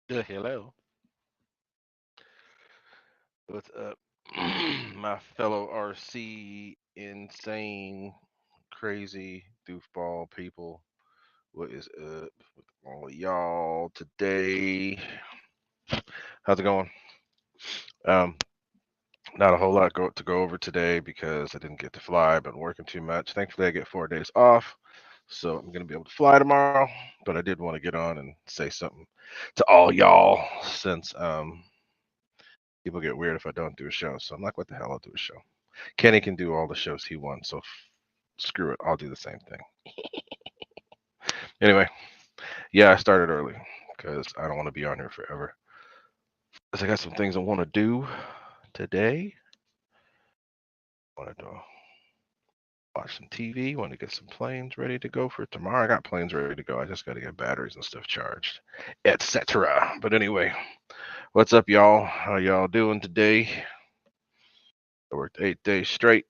Hello. What's up, my fellow RC insane, crazy, doofball people? What is up with all of y'all today? How's it going? Um, Not a whole lot to go over today because I didn't get to fly. I've been working too much. Thankfully, I get 4 days off, so I'm gonna be able to fly tomorrow. But I did want to get on and say something to all y'all since people get weird if I don't do a show. So I'm like, what the hell? I'll do a show. Kenny can do all the shows he wants, so screw it. I'll do the same thing. Anyway, yeah, I started early because I don't want to be on here forever. Because I got some things I want to do today. I want to watch some TV. Want to get some planes ready to go for tomorrow. I got planes ready to go. I just got to get batteries and stuff charged, etc. But anyway, what's up, y'all? How y'all doing today? I worked 8 days straight,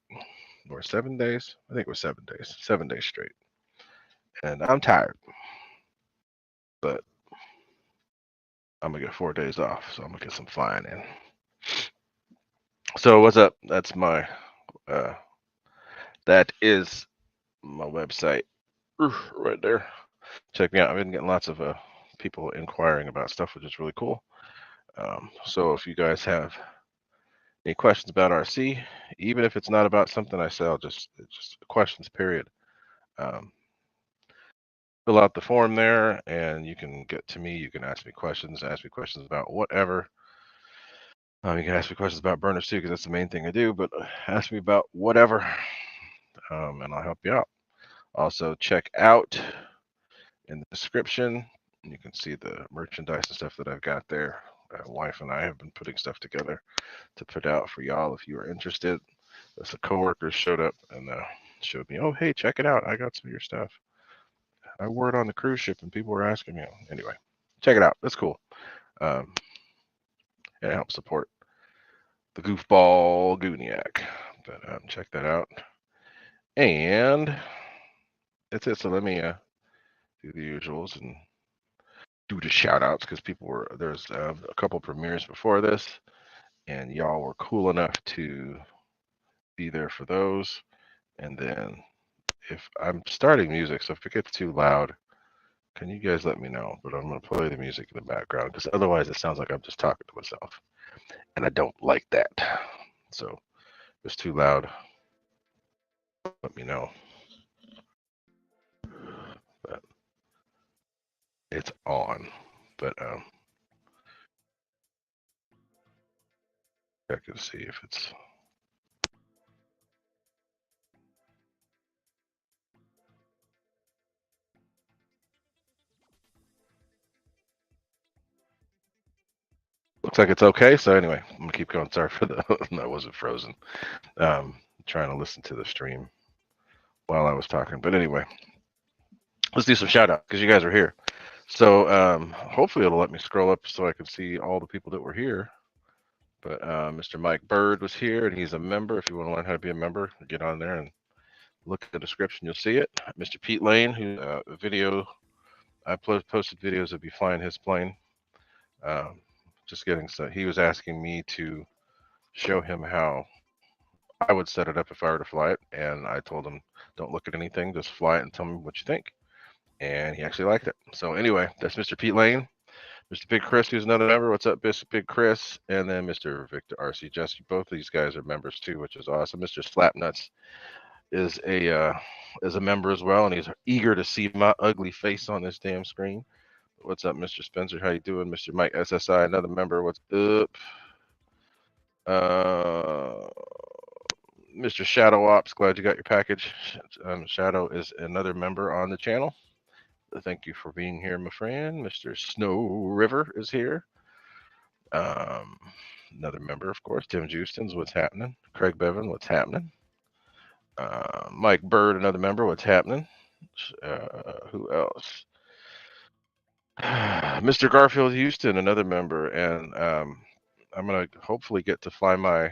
or 7 days. I think it was 7 days. 7 days straight, and I'm tired, but I'm gonna get 4 days off, so I'm gonna get some flying in. So what's up? Uh that is my website right there. Check me out. I've been getting lots of people inquiring about stuff, which is really cool. So if you guys have any questions about RC, even if it's not about something I sell, just questions. Period. Um, Fill out the form there, and you can get to me. You can ask me questions. Ask me questions about whatever. You can ask me questions about burners too, because that's the main thing I do. But ask me about whatever, and I'll help you out. Also, check out in the description. You can see the merchandise and stuff that I've got there. Wife and I have been putting stuff together to put out for y'all if you are interested. Some coworkers showed up and showed me, oh, hey, check it out. I got some of your stuff. I wore it on the cruise ship and people were asking me. Anyway, check it out. That's cool. Um, and it helps support the goofball Gooniac. But check that out. And that's it. So let me do the usuals and do the shout outs because there's a couple premieres before this, and y'all were cool enough to be there for those. And then if I'm starting music, so if it gets too loud, can you guys let me know? But I'm going to play the music in the background because otherwise it sounds like I'm just talking to myself. And I don't like that. So if it's too loud, let me know. But it's on. But I can see if it's. Looks like it's okay. So anyway, I'm going to keep going. Sorry for the. I wasn't frozen. Trying to listen to the stream while I was talking. But anyway, let's do some shout outs because you guys are here. So hopefully it'll let me scroll up so I can see all the people that were here. But Mr. Mike Bird was here and he's a member. If you want to learn how to be a member, get on there and look at the description. You'll see it. Mr. Pete Lane, who a video I posted videos of me flying his plane. Um, just getting so he was asking me to show him how I would set it up if I were to fly it, and I told him don't look at anything, just fly it and tell me what you think. And he actually liked it. So anyway, that's Mr. Pete Lane. Mr. Big Chris, who's another member. What's up, Big Chris? And then Mr. Victor RC Jesse. Both of these guys are members too, which is awesome. Mr. Slapnuts is a member as well, and he's eager to see my ugly face on this damn screen. What's up, Mr. Spencer? How you doing, Mr. Mike SSI? Another member. What's up? Uh, Mr. Shadow Ops, glad you got your package. Shadow is another member on the channel. Thank you for being here, my friend. Mr. Snow River is here. Um, Another member, of course. Tim Justin's, what's happening? Craig Bevan, what's happening? Mike Bird, another member, what's happening? Who else? Mr. Garfield Houston, another member, and I'm gonna hopefully get to fly my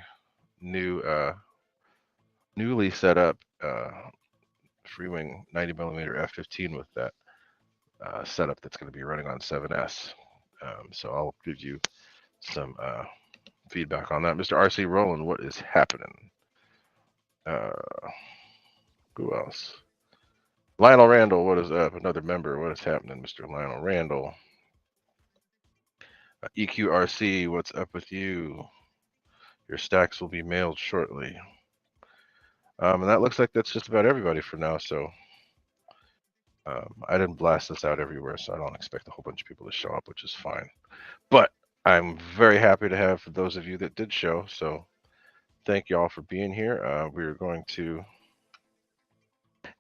new newly set up freewing 90 millimeter F-15 with that setup that's going to be running on 7S. So I'll give you some feedback on that. Mr. RC Roland, what is happening? Who else? Lionel Randall, what is up? Another member, what is happening, Mr. Lionel Randall? EQRC, what's up with you? Your stacks will be mailed shortly. And that looks like that's just about everybody for now. So I didn't blast this out everywhere, so I don't expect a whole bunch of people to show up, which is fine. But I'm very happy to have those of you that did show. So thank you all for being here. We're going to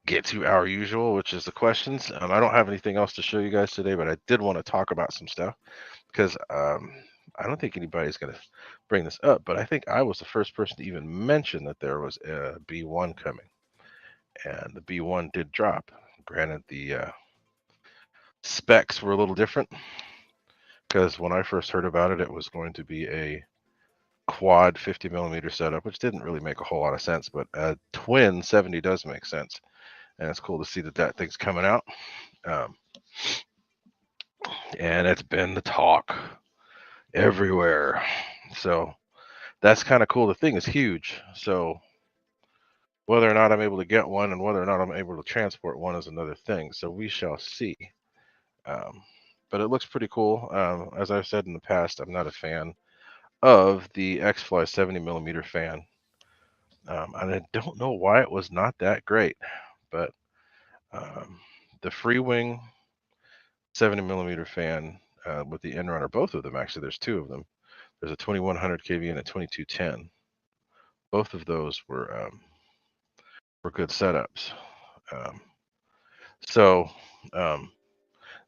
get to our usual, which is the questions. I don't have anything else to show you guys today, but I did want to talk about some stuff because I don't think anybody's going to bring this up, but I think I was the first person to even mention that there was a B1 coming, and the B1 did drop. Granted, the specs were a little different because when I first heard about it, it was going to be a quad 50 millimeter setup, which didn't really make a whole lot of sense, but a twin 70 does make sense. And it's cool to see that that thing's coming out. And it's been the talk everywhere. So that's kind of cool. The thing is huge. So whether or not I'm able to get one and whether or not I'm able to transport one is another thing. So we shall see. But it looks pretty cool. As I've said in the past, I'm not a fan of the X-Fly 70 millimeter fan. And I don't know why it was not that great, but the freewing 70 millimeter fan with the Inrunner, both of them actually, there's two of them. There's a 2100 kV and a 2210. Both of those were good setups. So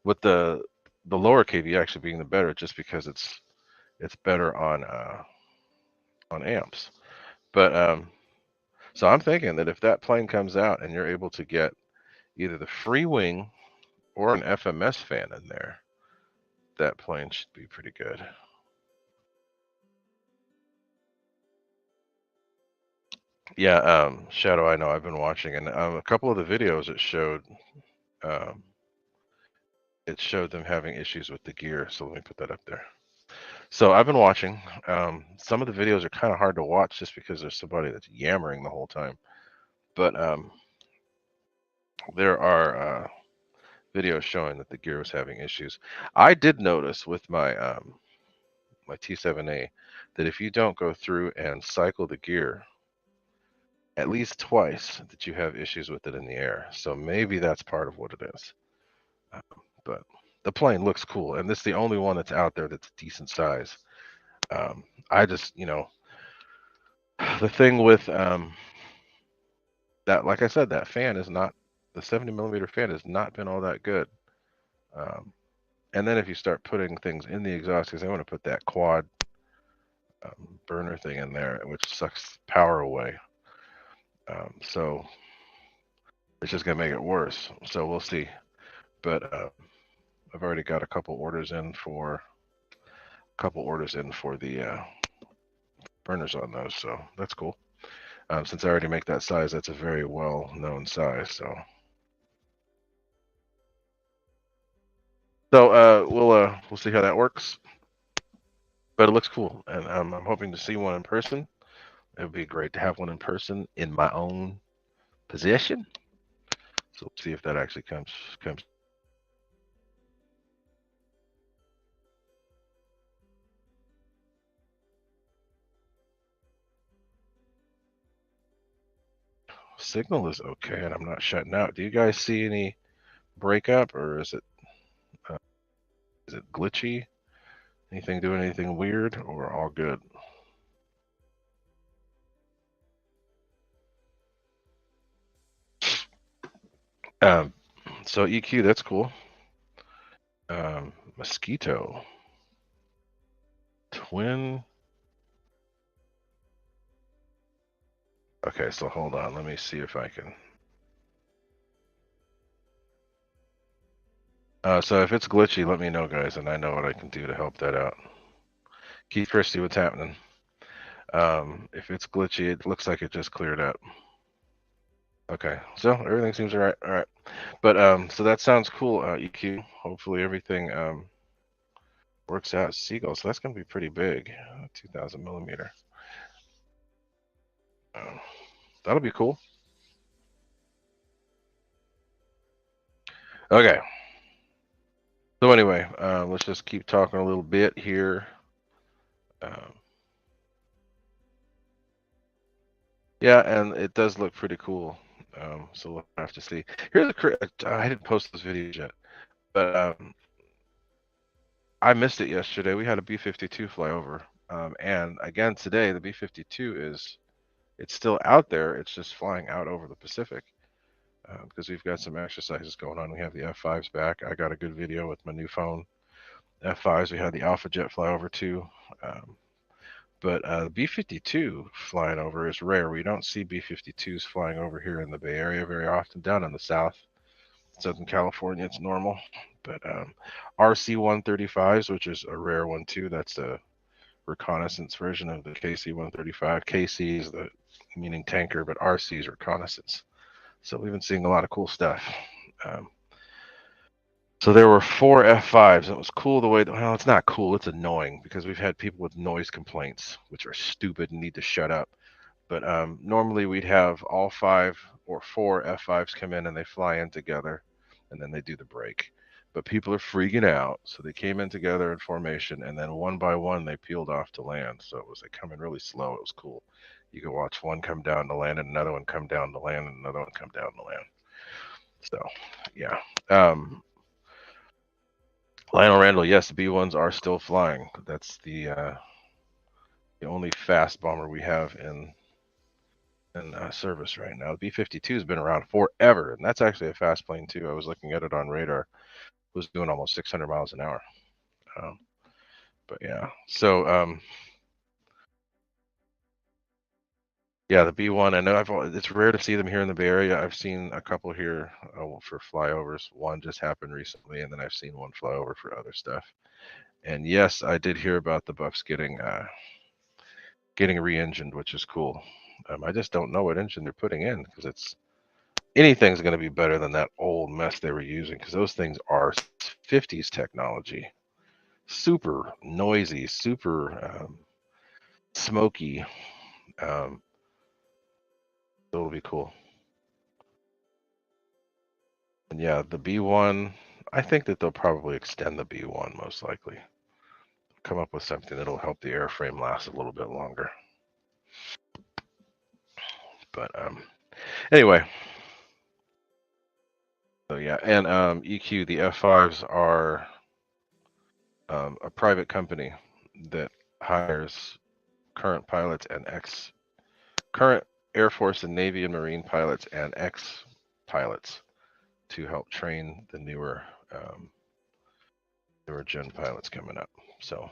with the lower kV actually being the better, just because it's better on amps. But so I'm thinking that if that plane comes out and you're able to get either the freewing or an FMS fan in there, that plane should be pretty good. Yeah, Shadow, I know I've been watching, and a couple of the videos it showed them having issues with the gear. So let me put that up there. So I've been watching. Some of the videos are kind of hard to watch just because there's somebody that's yammering the whole time. But there are videos showing that the gear was having issues. I did notice with my my T7A that if you don't go through and cycle the gear at least twice, that you have issues with it in the air. So maybe that's part of what it is. But the plane looks cool, and this is the only one that's out there that's decent size. I just, the thing with that, like I said, that fan is not, the 70 millimeter fan has not been all that good. And then if you start putting things in the exhaust, because I want to put that quad burner thing in there, which sucks power away. So it's just going to make it worse. So we'll see. But I've already got a couple orders in for the burners on those. So that's cool. Since I already make that size, that's a very well-known size. So we'll see how that works. But it looks cool, and I'm hoping to see one in person. It would be great to have one in person in my own possession. So we'll see if that actually comes. Signal is okay, and I'm not shutting out. Do you guys see any breakup, or is it glitchy? Anything doing anything weird, or all good? So EQ, that's cool. Mosquito. Twin. Okay, so hold on. Let me see if I can. So if it's glitchy, let me know, guys, and I know what I can do to help that out. Keith Christie, what's happening? If it's glitchy, it looks like it just cleared up. Okay, so everything seems all right. All right, but so that sounds cool, EQ. Hopefully everything Works out seagulls. So that's going to be pretty big. 2,000 millimeter. That'll be cool. Okay. So anyway, let's just keep talking a little bit here. Yeah, and it does look pretty cool. So we'll have to see. Here's I didn't post those videos yet, but I missed it yesterday. We had a B-52 fly over, and again today the B-52 it's still out there. It's just flying out over the Pacific because we've got some exercises going on. We have the F-5s back. I got a good video with my new phone. F-5s. We had the Alpha Jet fly over too. But the B-52 flying over is rare. We don't see B-52s flying over here in the Bay Area very often. Down in the South, Southern California, it's normal. But RC-135s, which is a rare one too, that's a reconnaissance version of the KC-135. KC is the meaning tanker, but RC is reconnaissance. So we've been seeing a lot of cool stuff. So there were 4 F5s. It was cool the way, well, it's not cool, it's annoying because we've had people with noise complaints, which are stupid and need to shut up. But normally we'd have all 5 or 4 F5s come in and they fly in together and then they do the break. But people are freaking out. So they came in together in formation and then one by one they peeled off to land. So it was like coming really slow. It was cool. You could watch one come down to land and another one come down to land and another one come down to land. So, yeah. Lionel Randall, yes, the B-1s are still flying. That's the only fast bomber we have in service right now. The B-52 has been around forever, and that's actually a fast plane too. I was looking at it on radar. It was doing almost 600 miles an hour. But yeah, so yeah, the B-1. I know it's rare to see them here in the Bay Area. I've seen a couple here for flyovers. One just happened recently, and then I've seen one fly over for other stuff. And yes, I did hear about the Buffs getting re-engined, which is cool. I just don't know what engine they're putting in because anything's going to be better than that old mess they were using because those things are 50s technology, super noisy, super smoky. It'll be cool. And yeah, the B-1, I think that they'll probably extend the B-1 most likely. Come up with something that'll help the airframe last a little bit longer. But anyway. So yeah, and EQ, the F5s are a private company that hires current pilots and current Air Force and Navy and Marine pilots and ex-pilots to help train the newer gen pilots coming up. So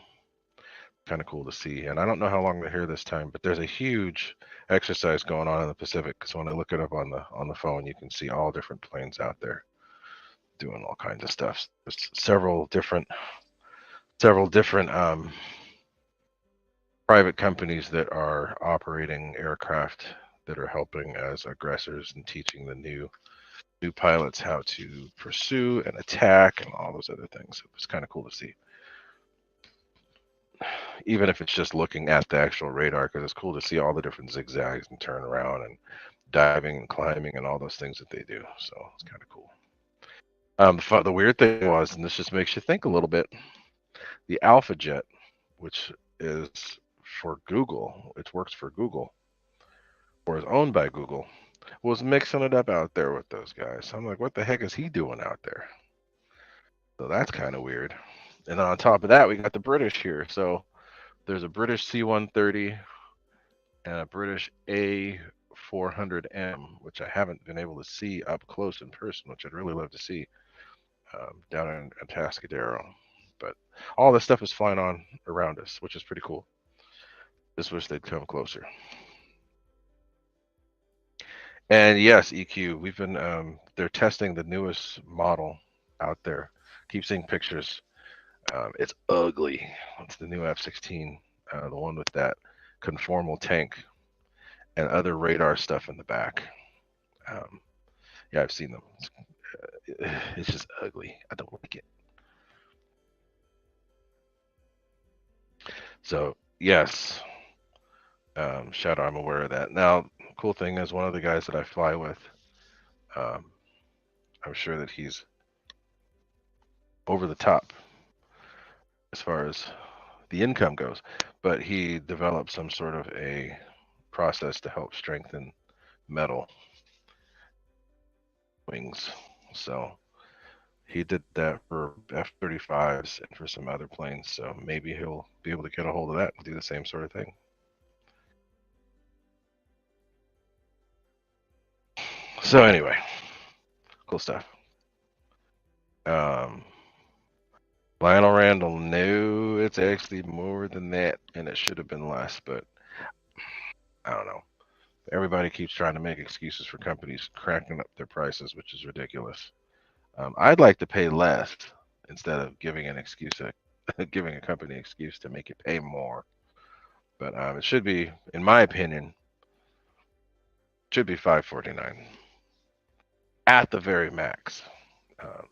kind of cool to see. And I don't know how long they're here this time, but there's a huge exercise going on in the Pacific. Because when I look it up on the phone, you can see all different planes out there doing all kinds of stuff. There's several different private companies that are operating aircraft that are helping as aggressors and teaching the new pilots how to pursue and attack and all those other things. It was kind of cool to see, even if it's just looking at the actual radar, because it's cool to see all the different zigzags and turn around and diving and climbing and all those things that they do. So it's kind of cool. The weird thing was, and this just makes you think a little bit, the Alpha Jet, which is for Google, it works for Google, or is owned by Google, was mixing it up out there with those guys. I'm like, what the heck is he doing out there? So that's kind of weird. And then on top of that, we got the British here. So there's a British C-130 and a British A400M, which I haven't been able to see up close in person, which I'd really love to see down in Atascadero. But all this stuff is flying on around us, which is pretty cool. Just wish they'd come closer. And yes, EQ, we've been they're testing the newest model out there. Keep seeing pictures. It's ugly. It's the new F-16, the one with that conformal tank and other radar stuff in the back. Yeah, I've seen them. It's just ugly. I don't like it. So yes, Shadow, I'm aware of that. Now, cool thing is, one of the guys that I fly with, um, I'm sure that he's over the top as far as the income goes, but he developed some sort of a process to help strengthen metal wings. So he did that for F-35s and for some other planes. So maybe he'll be able to get a hold of that and do the same sort of thing. So anyway, cool stuff. Um, Lionel Randall, no, it's actually more than that, and it should have been less, but I don't know. Everybody keeps trying to make excuses for companies cracking up their prices, which is ridiculous. I'd like to pay less instead of giving an excuse, giving a company an excuse to make you pay more. But it should be, in my opinion, should be $549 at the very max. Um,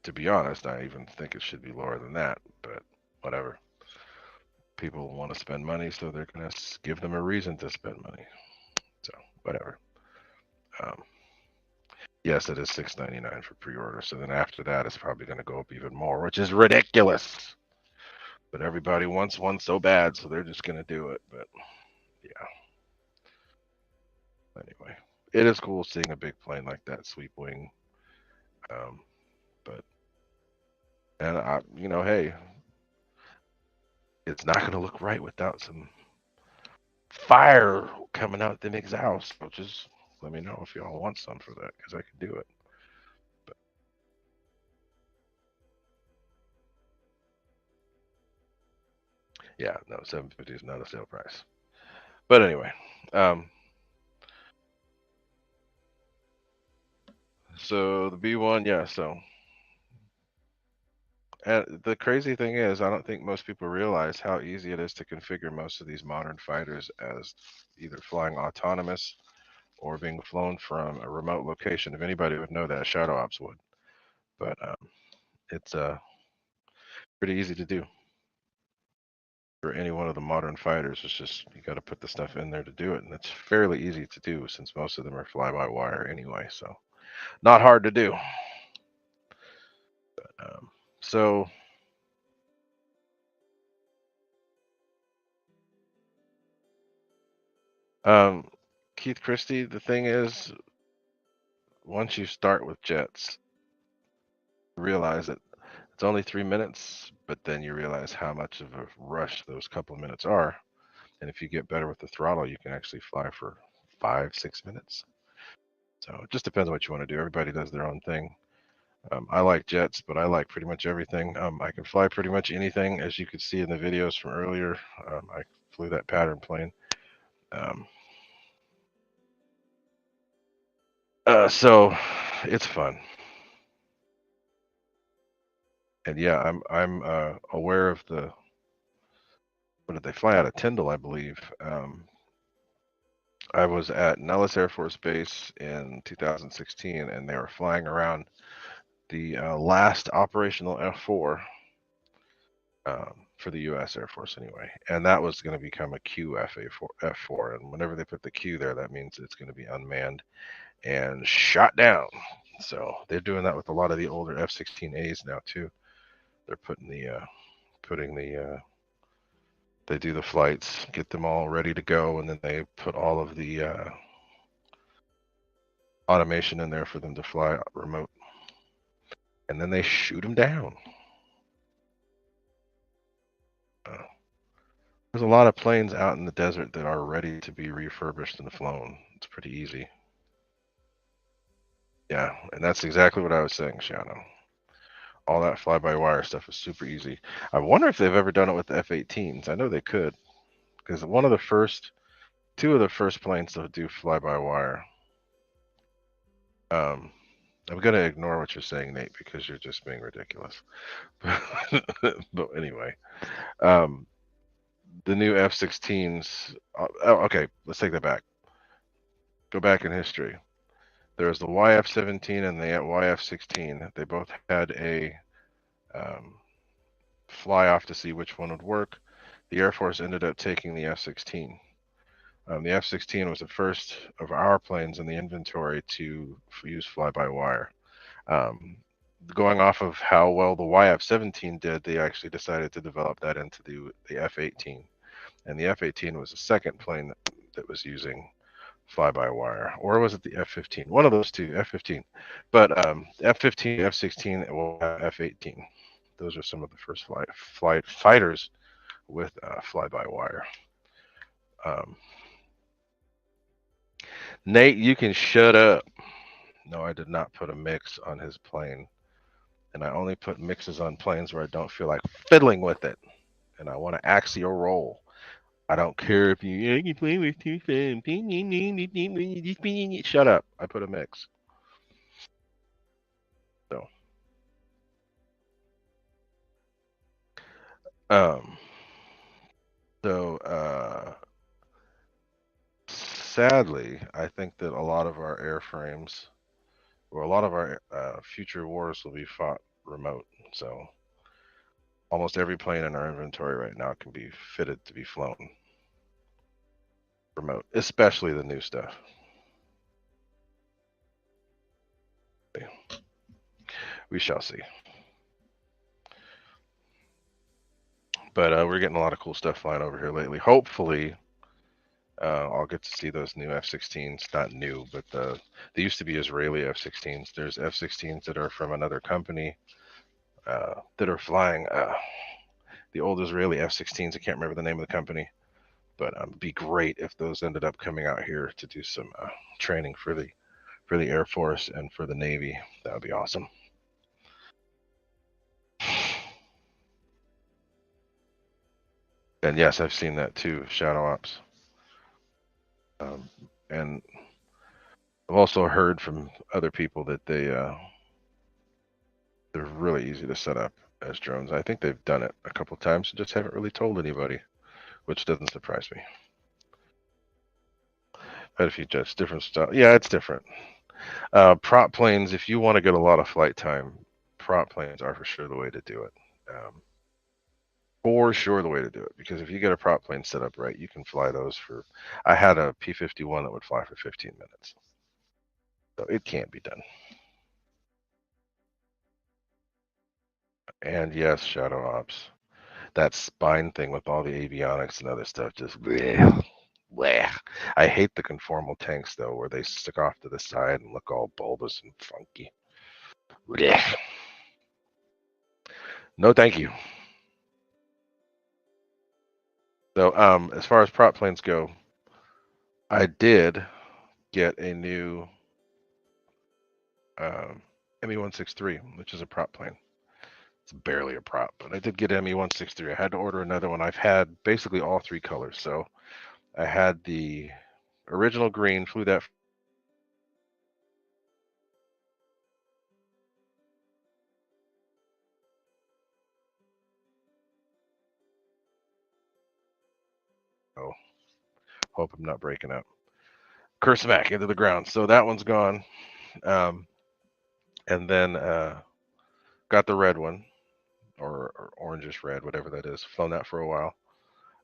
to be honest, I even think it should be lower than that. But whatever. People want to spend money, so they're gonna give them a reason to spend money. So whatever. Um, yes, it is $699 for pre-order. So then after that, it's probably gonna go up even more, which is ridiculous. But everybody wants one so bad, so they're just gonna do it. But yeah. Anyway, it is cool seeing a big plane like that sweep wing. Um, but and hey, it's not gonna look right without some fire coming out the exhaust. So just let me know if y'all want some for that, because I can do it. But yeah, no, 750 is not a sale price. But anyway, um, so the B1, yeah. So and the crazy thing is, I don't think most people realize how easy it is to configure most of these modern fighters as either flying autonomous or being flown from a remote location. If anybody would know that, Shadow Ops would. But it's pretty easy to do for any one of the modern fighters. It's just you got to put the stuff in there to do it, and it's fairly easy to do since most of them are fly-by-wire anyway. So not hard to do. Um, so um, Keith Christie, the thing is, once you start with jets, realize that it's only 3 minutes, but then you realize how much of a rush those couple of minutes are. And if you get better with the throttle, you can actually fly for 5, 6 minutes. So it just depends on what you want to do. Everybody does their own thing. I like jets, but I like pretty much everything. I can fly pretty much anything, as you could see in the videos from earlier. I flew that pattern plane. Um, so it's fun. And yeah, I'm aware of the, what did they fly out of Tyndall, I believe. I was at Nellis Air Force Base in 2016, and they were flying around the last operational F4 for the U.S. Air Force anyway, and that was going to become a QFA4 F4. And whenever they put the Q there, that means it's going to be unmanned and shot down. So they're doing that with a lot of the older F-16As now too. They're putting the they do the flights, get them all ready to go, and then they put all of the automation in there for them to fly remote, and then they shoot them down. Uh, there's a lot of planes out in the desert that are ready to be refurbished and flown. It's pretty easy. Yeah, and that's exactly what I was saying, Shadow. All that fly-by-wire stuff is super easy. I wonder if they've ever done it with the F-18s. I know they could, because two of the first planes to do fly-by-wire. Um, I'm gonna ignore what you're saying, Nate, because you're just being ridiculous. But anyway, um, the new F-16s. Oh, okay, let's take that back. Go back in history. There's the YF-17 and the YF-16. They both had a um, fly off to see which one would work. The Air Force ended up taking the F-16. The F-16 was the first of our planes in the inventory to use fly-by-wire. Um, Going off of how well the YF-17 did, they actually decided to develop that into the F-18. And the F-18 was the second plane that was using fly-by-wire, or was it the F-15? One of those two, F-15. But F-15, F-16, or F-18. Those are some of the first flight fighters with fly-by-wire. Nate, you can shut up. No, I did not put a mix on his plane. And I only put mixes on planes where I don't feel like fiddling with it. And I want to axial roll. I don't care if you play with two fans. Shut up. I put a mix. So um sadly, I think that a lot of our airframes or a lot of our future wars will be fought remote. So almost every plane in our inventory right now can be fitted to be flown remote, especially the new stuff. We shall see. But we're getting a lot of cool stuff flying over here lately. Hopefully, I'll get to see those new F-16s. Not new, but they used to be Israeli F-16s. There's F-16s that are from another company that are flying the old Israeli F-16s. I can't remember the name of the company, but it'd be great if those ended up coming out here to do some training for the Air Force and for the Navy. That would be awesome. And yes, I've seen that too, Shadow Ops. And I've also heard from other people that they're really easy to set up as drones. I think they've done it a couple times and just haven't really told anybody, which doesn't surprise me. But if you just different stuff, yeah, it's different. Prop planes, if you want to get a lot of flight time, prop planes are for sure the way to do it. For sure the way to do it, because if you get a prop plane set up right, you can fly those for. I had a P-51 that would fly for 15 minutes, so it can't be done. And yes, Shadow Ops, that spine thing with all the avionics and other stuff, just bleh, bleh. I hate the conformal tanks though, where they stick off to the side and look all bulbous and funky. Bleh. No, thank you. So, as far as prop planes go, I did get a new ME-163, which is a prop plane. It's barely a prop, but I did get ME-163. I had to order another one. I've had basically all three colors. So I had the original green, flew that. Oh, hope I'm not breaking up. Curse back into the ground. So that one's gone. And then got the red one, or orangish red, whatever that is. Flown that for a while.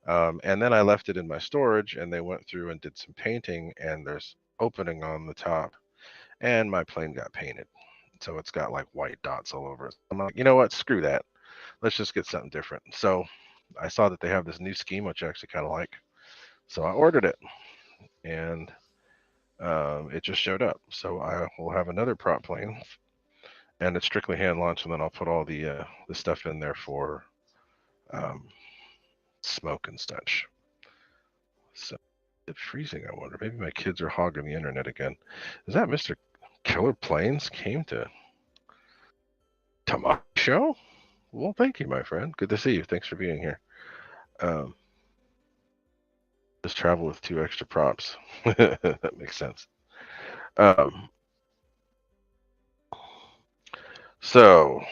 And then I left it in my storage, and they went through and did some painting, and there's opening on the top, and my plane got painted. So it's got like white dots all over it. I'm like, you know what? Screw that. Let's just get something different. So I saw that they have this new scheme, which I actually kind of like. So I ordered it, and it just showed up. So I will have another prop plane, and it's strictly hand launched, and then I'll put all the stuff in there for smoke and such. So it's freezing. I wonder. Maybe my kids are hogging the internet again. Is that Mr. Killer Planes came to my show? Well, thank you, my friend. Good to see you. Thanks for being here. Just travel with 2 extra props. That makes sense. So,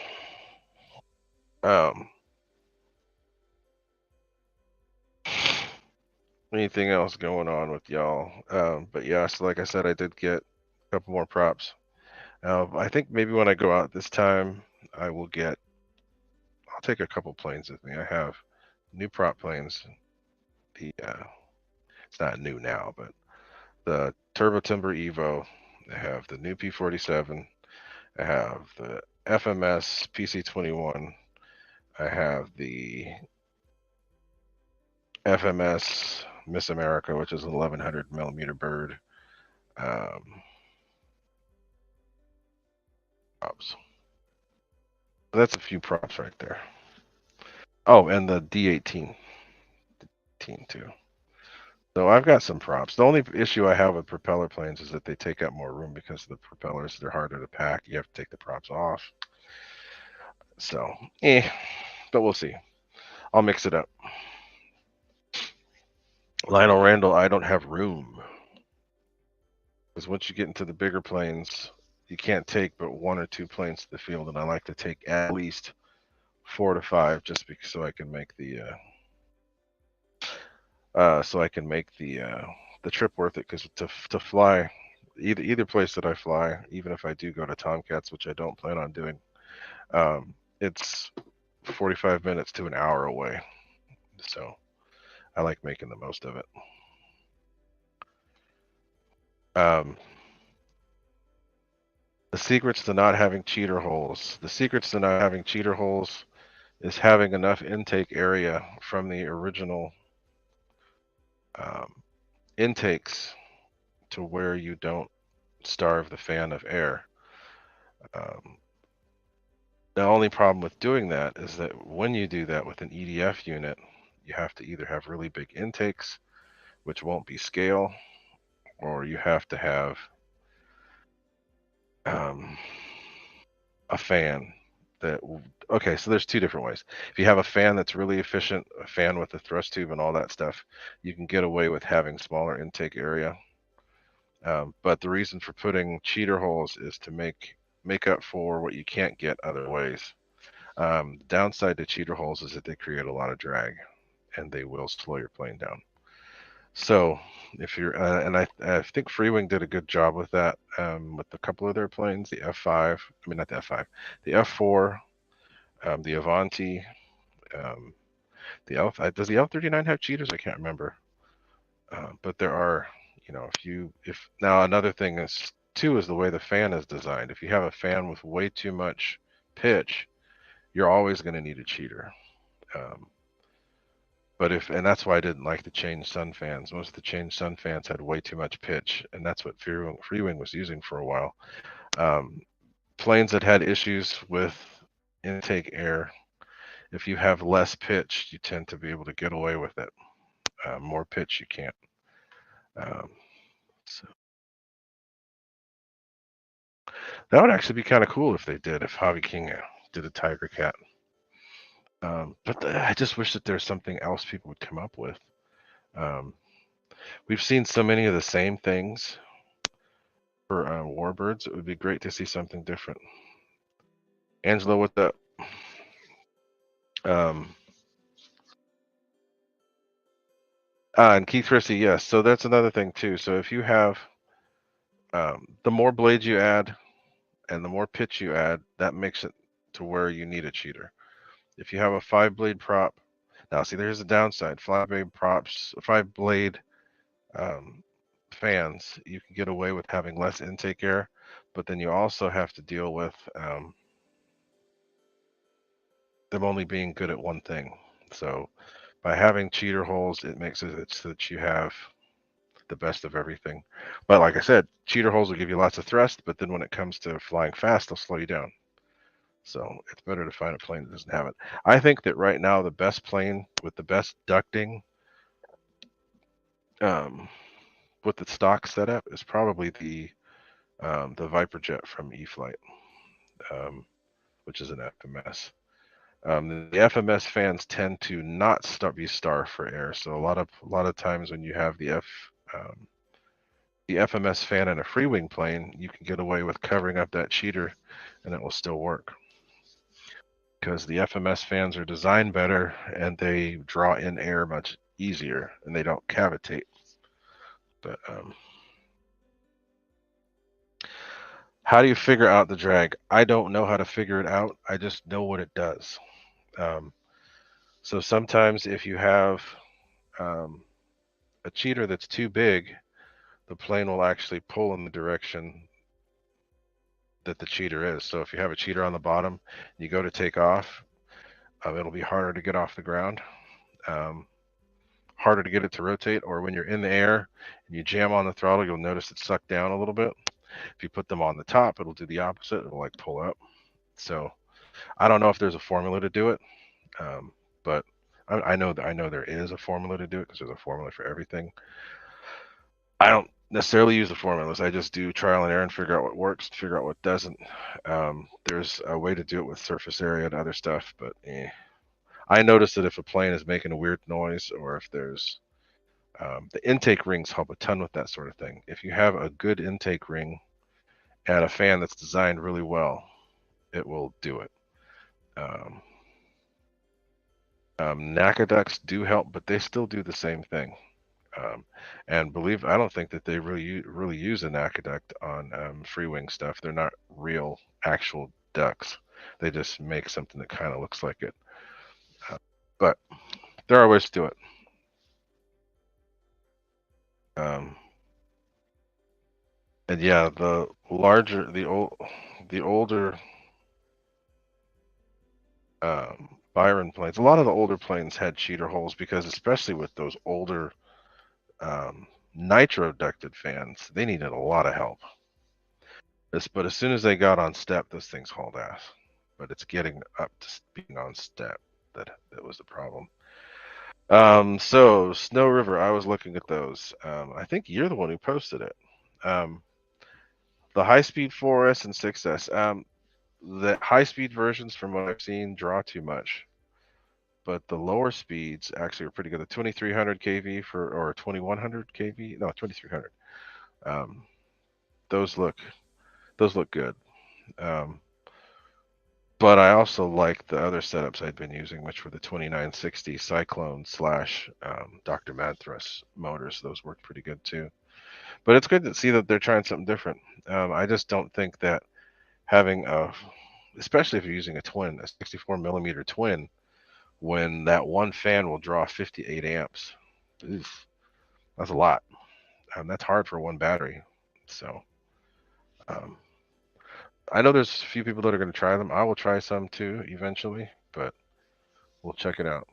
anything else going on with y'all? But yeah, so like I said, I did get a couple more props. I think maybe when I go out this time, I'll I'll take a couple planes with me. I have new prop planes. The it's not new now, but the Turbo Timber Evo. I have the new P47. I have the FMS PC21. I have the FMS Miss America, which is an 1100 millimeter bird. Props. That's a few props right there. Oh, and the D18 too. So I've got some props. The only issue I have with propeller planes is that they take up more room because the propellers, they're harder to pack. You have to take the props off. So, but we'll see. I'll mix it up. Lionel Randall, I don't have room. Because once you get into the bigger planes, you can't take but 1 or 2 planes to the field, and I like to take at least 4 to 5 just because so I can make the the trip worth it. Because to fly either place that I fly, even if I do go to Tomcats, which I don't plan on doing, it's 45 minutes to an hour away. So I like making the most of it. The secrets to not having cheater holes. The secrets to not having cheater holes is having enough intake area from the original intakes to where you don't starve the fan of air. The only problem with doing that is that when you do that with an EDF unit, you have to either have really big intakes, which won't be scale, or you have to have a fan that, okay, so there's 2 different ways. If you have a fan that's really efficient, a fan with a thrust tube and all that stuff, you can get away with having smaller intake area. But the reason for putting cheater holes is to make up for what you can't get other ways. The downside to cheater holes is that they create a lot of drag, and they will slow your plane down. So if you're, and I think Freewing did a good job with that with a couple of their planes, the F5, I mean not the F5, the F4, the Avanti, the L. Does the L39 have cheaters? I can't remember. But there are, if now another thing is too is the way the fan is designed. If you have a fan with way too much pitch, you're always going to need a cheater. And that's why I didn't like the change sun fans. Most of the change sun fans had way too much pitch, and that's what Freewing was using for a while. Planes that had issues with intake air, if you have less pitch, you tend to be able to get away with it. More pitch, you can't. So that would actually be kind of cool if they did, if Hobby King did a Tiger Cat. But I just wish that there's something else people would come up with. We've seen so many of the same things for Warbirds. It would be great to see something different. Angela, what's up? And Keith Rissy, yes. So that's another thing too. So if you have the more blades you add and the more pitch you add, that makes it to where you need a cheater. If you have a 5-blade prop, now see there's a downside. 5-blade props, 5-blade fans, you can get away with having less intake air, but then you also have to deal with them only being good at one thing. So by having cheater holes, it makes it so that you have the best of everything. But like I said, cheater holes will give you lots of thrust, but then when it comes to flying fast, they'll slow you down. So it's better to find a plane that doesn't have it. I think that right now the best plane with the best ducting with the stock setup is probably the Viper Jet from E-flite, which is an FMS. The FMS fans tend to not be starved for air, so a lot of times when you have the FMS fan in a freewing plane, you can get away with covering up that cheater, and it will still work because the FMS fans are designed better and they draw in air much easier and they don't cavitate. But how do you figure out the drag? I don't know how to figure it out. I just know what it does. Um, so sometimes if you have um, a cheater that's too big, the plane will actually pull in the direction that the cheater is. So if you have a cheater on the bottom, you go to take off, it'll be harder to get off the ground, um, harder to get it to rotate, or when you're in the air and you jam on the throttle, you'll notice it sucked down a little bit. If you put them on the top, it'll do the opposite. It'll like pull up. So I don't know if there's a formula to do it, but I know there is a formula to do it because there's a formula for everything. I don't necessarily use the formulas. I just do trial and error and figure out what works, figure out what doesn't. There's a way to do it with surface area and other stuff, but I notice that if a plane is making a weird noise or if there's the intake rings help a ton with that sort of thing. If you have a good intake ring and a fan that's designed really well, it will do it. Um, NACA ducts do help, but they still do the same thing. And I don't think that they really use an aqueduct on freewing stuff. They're not real actual ducts. They just make something that kind of looks like it. But there are ways to do it. And yeah, the older Byron planes. A lot of the older planes had cheater holes because, especially with those older nitro ducted fans, they needed a lot of help. But as soon as they got on step, those things hauled ass. But it's getting up to being on step that was the problem. So Snow River, I was looking at those. I think you're the one who posted it. The high-speed 4S and 6S. The high-speed versions, from what I've seen, draw too much. But the lower speeds actually are pretty good. The 2300 kV or 2100 kV, no, 2300. Those look good. But I also like the other setups I'd been using, which were the 2960 Cyclone / Dr. Madthras motors. Those worked pretty good too. But it's good to see that they're trying something different. I just don't think that having especially if you're using a 64 millimeter twin, when that one fan will draw 58 amps. Oof, that's a lot. That's hard for one battery. So I know there's a few people that are going to try them. I will try some too eventually, but we'll check it out.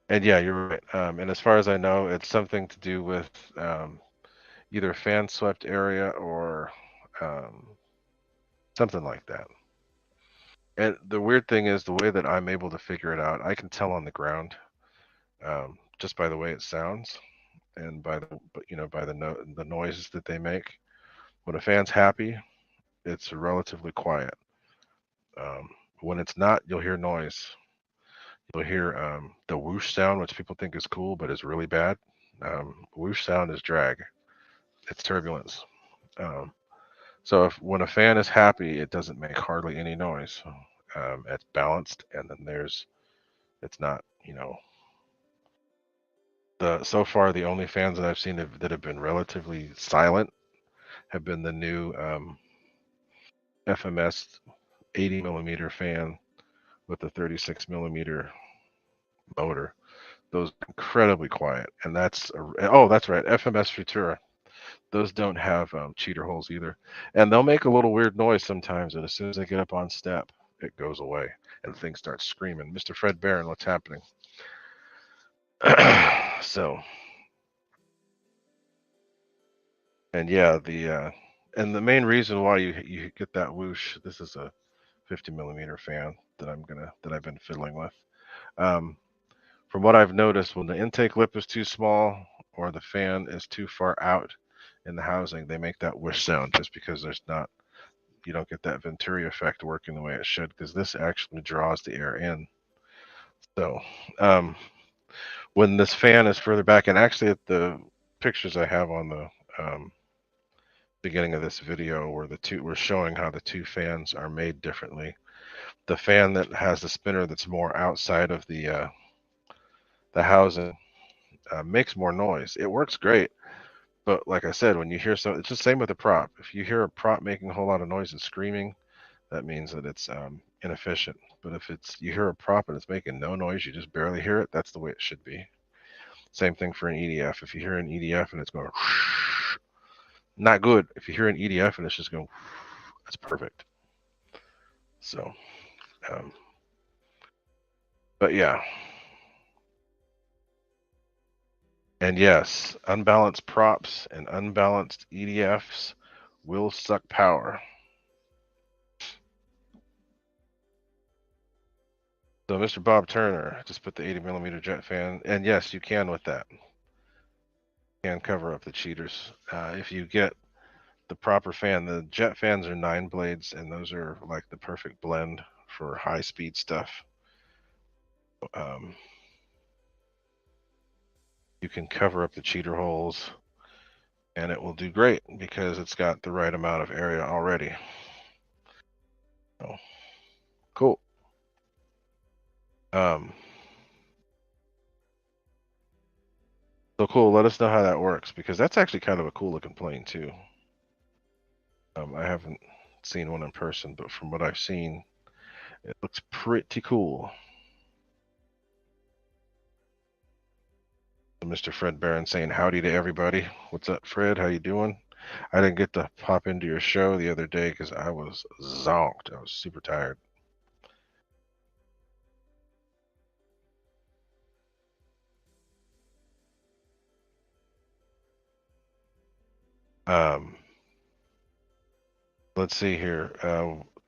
And yeah, you're right. And as far as I know, it's something to do with either fan swept area or something like that. And the weird thing is the way that I'm able to figure it out, I can tell on the ground just by the way it sounds and by the noises that they make. When a fan's happy, it's relatively quiet. When it's not, you'll hear noise. You'll hear the whoosh sound, which people think is cool, but is really bad. Whoosh sound is drag. It's turbulence. So when a fan is happy, it doesn't make hardly any noise. It's balanced, and then it's not, so far the only fans that I've seen that have been relatively silent have been the new FMS 80 millimeter fan with the 36 millimeter motor. Those are incredibly quiet, and that's right, FMS Futura. Those don't have cheater holes either, and they'll make a little weird noise sometimes, and as soon as they get up on step, it goes away, and things start screaming. Mr. Fred Barron, what's happening? So, and yeah, and the main reason why you get that whoosh. This is a 50 millimeter fan that I've been fiddling with. Um, from what I've noticed, when the intake lip is too small or the fan is too far out in the housing, they make that whoosh sound just because you don't get that Venturi effect working the way it should, because this actually draws the air in. So when this fan is further back, and actually at the pictures I have on the beginning of this video where we're showing how the two fans are made differently. The fan that has the spinner that's more outside of the housing makes more noise. It works great, but like I said, when you hear it's the same with the prop. If you hear a prop making a whole lot of noise and screaming, that means that it's inefficient. But if you hear a prop and it's making no noise, you just barely hear it, that's the way it should be. Same thing for an EDF. If you hear an EDF and it's going, not good. If you hear an EDF and it's just going, that's perfect. So, but yeah. And yes, unbalanced props and unbalanced EDFs will suck power. So Mr. Bob Turner just put the 80mm jet fan, and yes, you can with that. You can cover up the cheaters. If you get the proper fan, the jet fans are 9 blades, and those are like the perfect blend for high speed stuff. You can cover up the cheater holes, and it will do great because it's got the right amount of area already. So, cool. So cool. Let us know how that works because that's actually kind of a cool looking plane too. I haven't seen one in person, but from what I've seen, it looks pretty cool. Mr. Fred Barron saying howdy to everybody. What's up, Fred? How you doing? I didn't get to pop into your show the other day because I was zonked. I was super tired. Let's see here.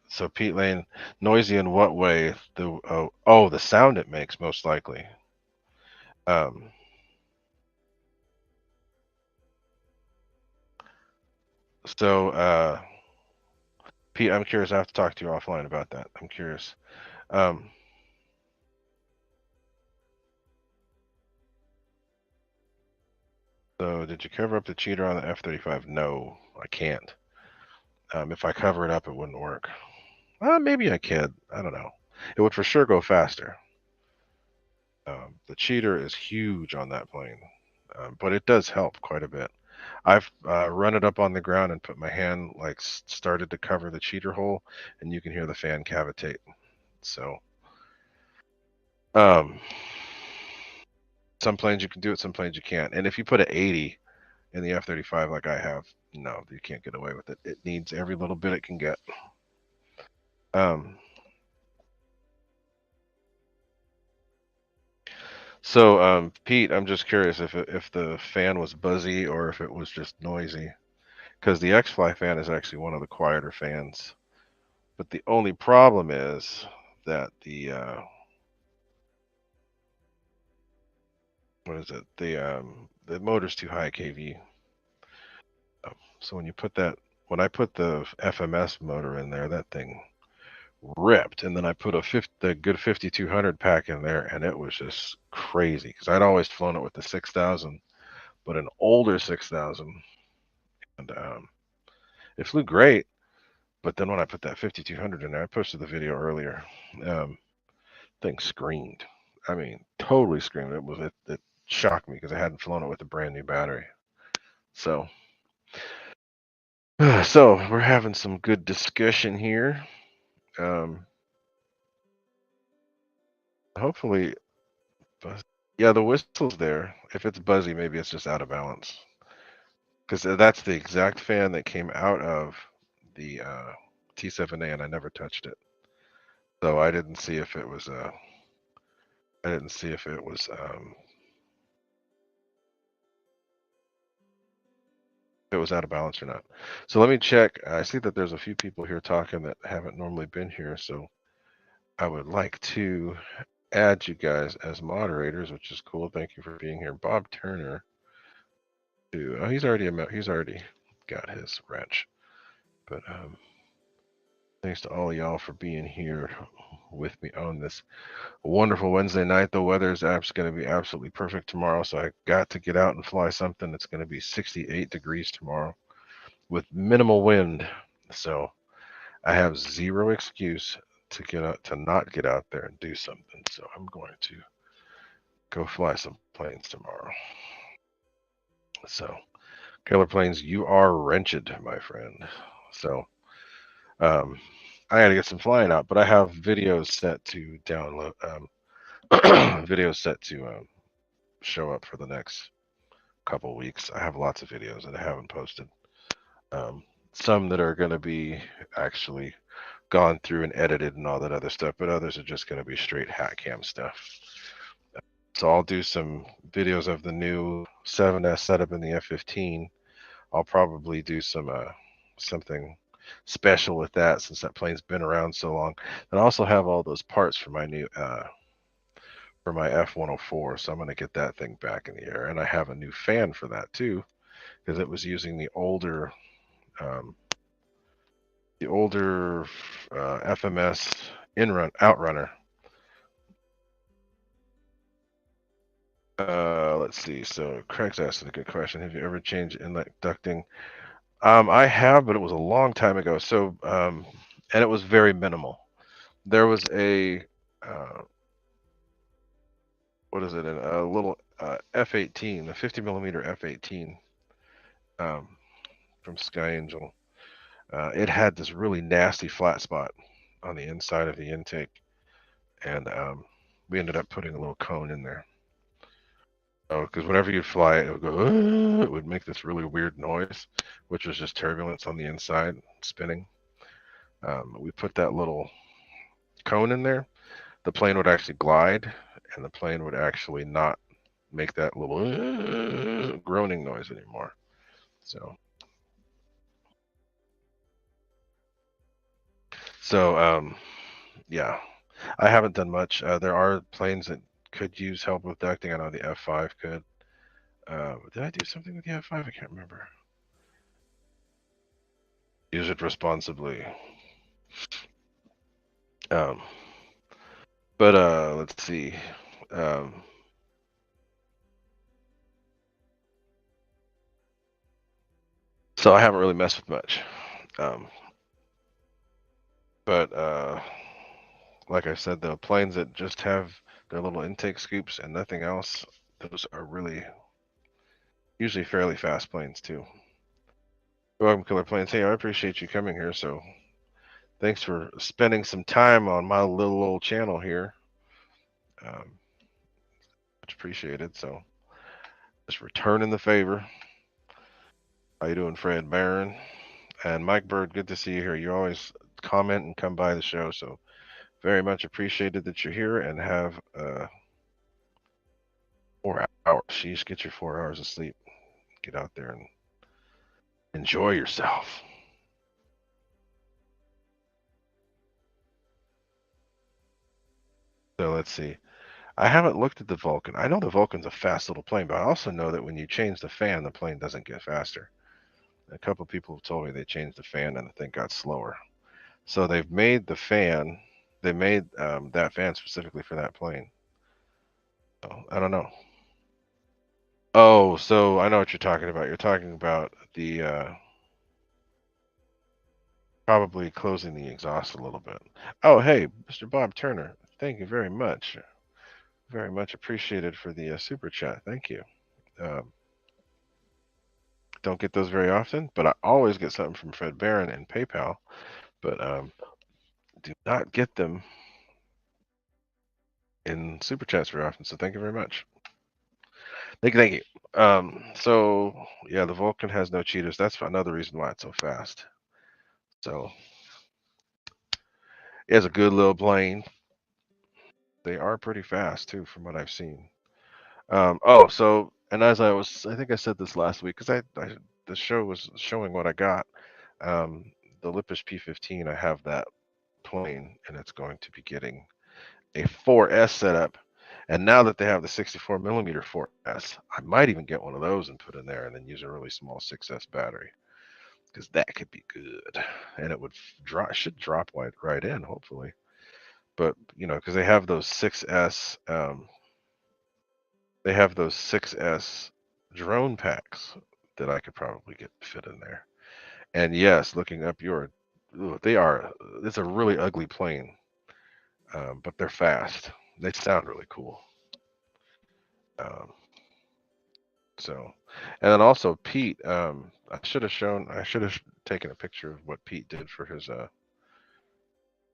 So Pete Lane, noisy in what way? The sound it makes most likely. So Pete, I'm curious. I have to talk to you offline about that. I'm curious. So did you cover up the cheater on the F-35? No, I can't. If I cover it up, it wouldn't work. Maybe I could. I don't know. It would for sure go faster. The cheater is huge on that plane, but it does help quite a bit. I've run it up on the ground and put my hand, like, started to cover the cheater hole, and you can hear the fan cavitate. So, some planes you can do it, some planes you can't. And if you put an 80 in the F-35 like I have, no, you can't get away with it. It needs every little bit it can get. So, Pete, I'm just curious if the fan was buzzy or if it was just noisy, because the X-Fly fan is actually one of the quieter fans. But the only problem is that what is it? The motor's too high kV. So when I put the FMS motor in there, that thing ripped, and then I put the good 5200 pack in there, and it was just crazy because I'd always flown it with the 6000, but an older 6000, and it flew great. But then when I put that 5200 in there, I posted the video earlier. Thing screamed. I mean, totally screamed. It shocked me because I hadn't flown it with a brand new battery. So, so we're having some good discussion here. Hopefully, yeah, the whistle's there. If it's buzzy, maybe it's just out of balance. Because that's the exact fan that came out of the T7A, and I never touched it. So I didn't see if it was I didn't see if it was out of balance or not. So let me check. I see that there's a few people here talking that haven't normally been here, so I would like to add you guys as moderators, which is cool. Thank you for being here. Bob Turner, too. Oh, he's already got his wrench. But thanks to all y'all for being here with me on this wonderful Wednesday night. The weather's going to be absolutely perfect tomorrow, so I got to get out and fly something. It's going to be 68 degrees tomorrow with minimal wind. So I have zero excuse to not get out there and do something. So I'm going to go fly some planes tomorrow. So, Killer Planes, you are wrenched, my friend. So, I got to get some flying out, but I have videos set to download, videos set to show up for the next couple weeks. I have lots of videos that I haven't posted. Um, some that are going to be actually gone through and edited and all that other stuff, but others are just going to be straight hat cam stuff. So I'll do some videos of the new 7S setup in the F-15. I'll probably do some something special with that since that plane's been around so long. And I also have all those parts for my new for my F-104, so I'm going to get that thing back in the air. And I have a new fan for that too, because it was using the older FMS outrunner. Let's see. So Craig's asking a good question. Have you ever changed inlet ducting? I have, but it was a long time ago. So, and it was very minimal. There was a what is it? A little F-18, a 50 millimeter F-18 from Sky Angel. It had this really nasty flat spot on the inside of the intake, and we ended up putting a little cone in there. Oh, because whenever you'd fly it, it would go, it would make this really weird noise, which was just turbulence on the inside spinning. We put that little cone in there. The plane would actually glide, and the plane would actually not make that little groaning noise anymore. So, yeah, I haven't done much. There are planes that could use help with ducting. I know the F5 could. Did I do something with the F5? I can't remember. Use it responsibly. Um, but let's see. Um, so I haven't really messed with much. But like I said, the planes that just have their little intake scoops and nothing else, those are really usually fairly fast planes too. You're welcome, Killer Planes. Hey, I appreciate you coming here. So thanks for spending some time on my little old channel here. Much appreciated. So just returning the favor. How you doing, Fred Barron? And Mike Bird, good to see you here. You always comment and come by the show, so very much appreciated that you're here and have 4 hours. Sheesh, get your 4 hours of sleep. Get out there and enjoy yourself. So let's see. I haven't looked at the Vulcan. I know the Vulcan's a fast little plane, but I also know that when you change the fan, the plane doesn't get faster. A couple of people have told me they changed the fan and the thing got slower. So they've made the fan. They made that fan specifically for that plane. So, I don't know. Oh, so I know what you're talking about. You're talking about the probably closing the exhaust a little bit. Oh, hey, Mr. Bob Turner, thank you very much. Very much appreciated for the super chat. Thank you. Don't get those very often, but I always get something from Fred Barron and PayPal. But do not get them in super chats very often. So thank you very much. Thank you. So yeah, the Vulcan has no cheaters. That's another reason why it's so fast. So it has a good little plane. They are pretty fast too, from what I've seen. So and as I think I said this last week because the show was showing what I got. The Lipish P-15, I have that plane, and it's going to be getting a 4S setup. And now that they have the 64 millimeter 4S, I might even get one of those and put in there, and then use a really small 6S battery, because that could be good, and it would should drop right in, hopefully. But because they have those 6S, drone packs that I could probably get fit in there. And yes, looking up it's a really ugly plane, but they're fast. They sound really cool. Um, so, and then also Pete. I should have shown. I should have taken a picture of what Pete did for his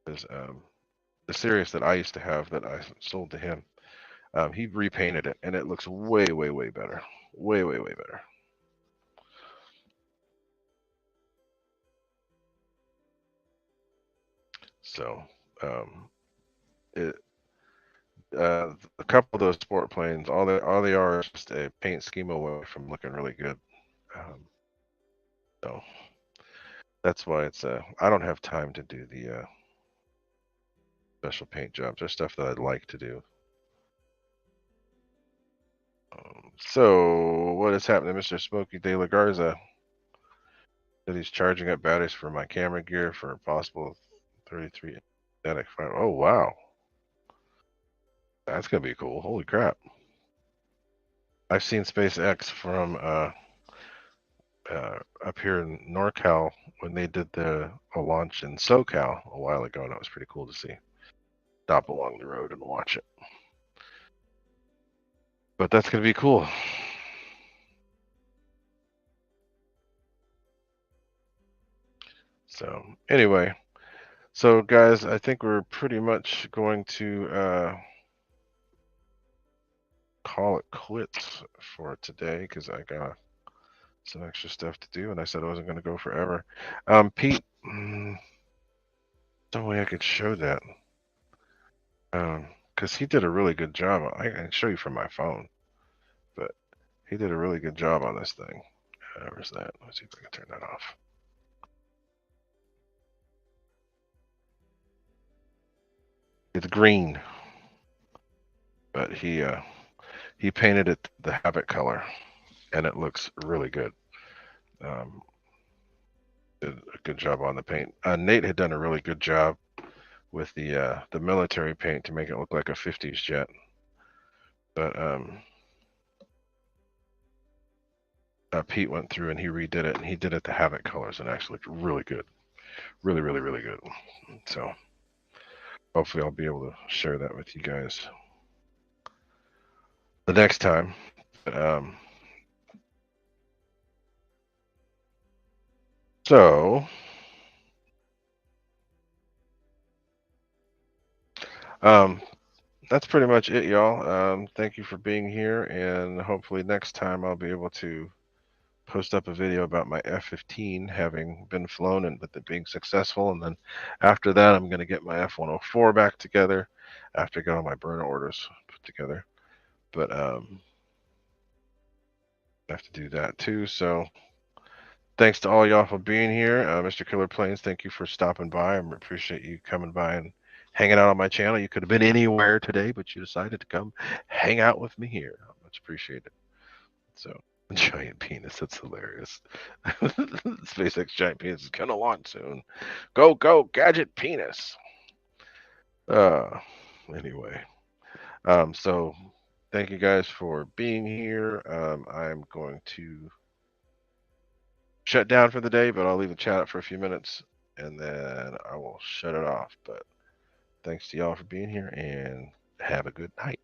the Sirius that I used to have that I sold to him. He repainted it, and it looks way, way, way better. Way, way, way better. So, it a couple of those sport planes, all they are is just a paint scheme away from looking really good. Um, so that's why it's I don't have time to do the special paint jobs. There's stuff that I'd like to do. So what is happening, Mr. Smokey De La Garza? That he's charging up batteries for my camera gear for a possible 33 static fire. Oh wow, that's gonna be cool. Holy crap! I've seen SpaceX from up here in NorCal when they did a launch in SoCal a while ago, and that was pretty cool to see. Stop along the road and watch it. But that's gonna be cool. So anyway, so guys, I think we're pretty much going to call it quits for today because I got some extra stuff to do, and I said I wasn't going to go forever. Pete, some way I could show that, because he did a really good job. I can show you from my phone, but he did a really good job on this thing. Where's that? Let's see if I can turn that off. It's green, but he painted it the habit color, and it looks really good. Did a good job on the paint. Nate had done a really good job with the military paint to make it look like a 50s jet. But Pete went through and he redid it, and he did it the habit colors, and actually looked really good. Really, really, really good. So hopefully I'll be able to share that with you guys the next time. But, so that's pretty much it, y'all. Thank you for being here, and hopefully next time I'll be able to post up a video about my F-15 having been flown and with it being successful. And then after that, I'm going to get my F-104 back together after I got all my burner orders put together. But I have to do that too. So thanks to all y'all for being here. Mr. Killer Planes, thank you for stopping by. I appreciate you coming by and hanging out on my channel. You could have been anywhere today, but you decided to come hang out with me here. Much appreciated. So giant penis, that's hilarious. SpaceX giant penis is gonna launch soon. Go, go, gadget penis. Anyway. So thank you guys for being here. I'm going to shut down for the day, but I'll leave the chat up for a few minutes and then I will shut it off. But thanks to y'all for being here and have a good night.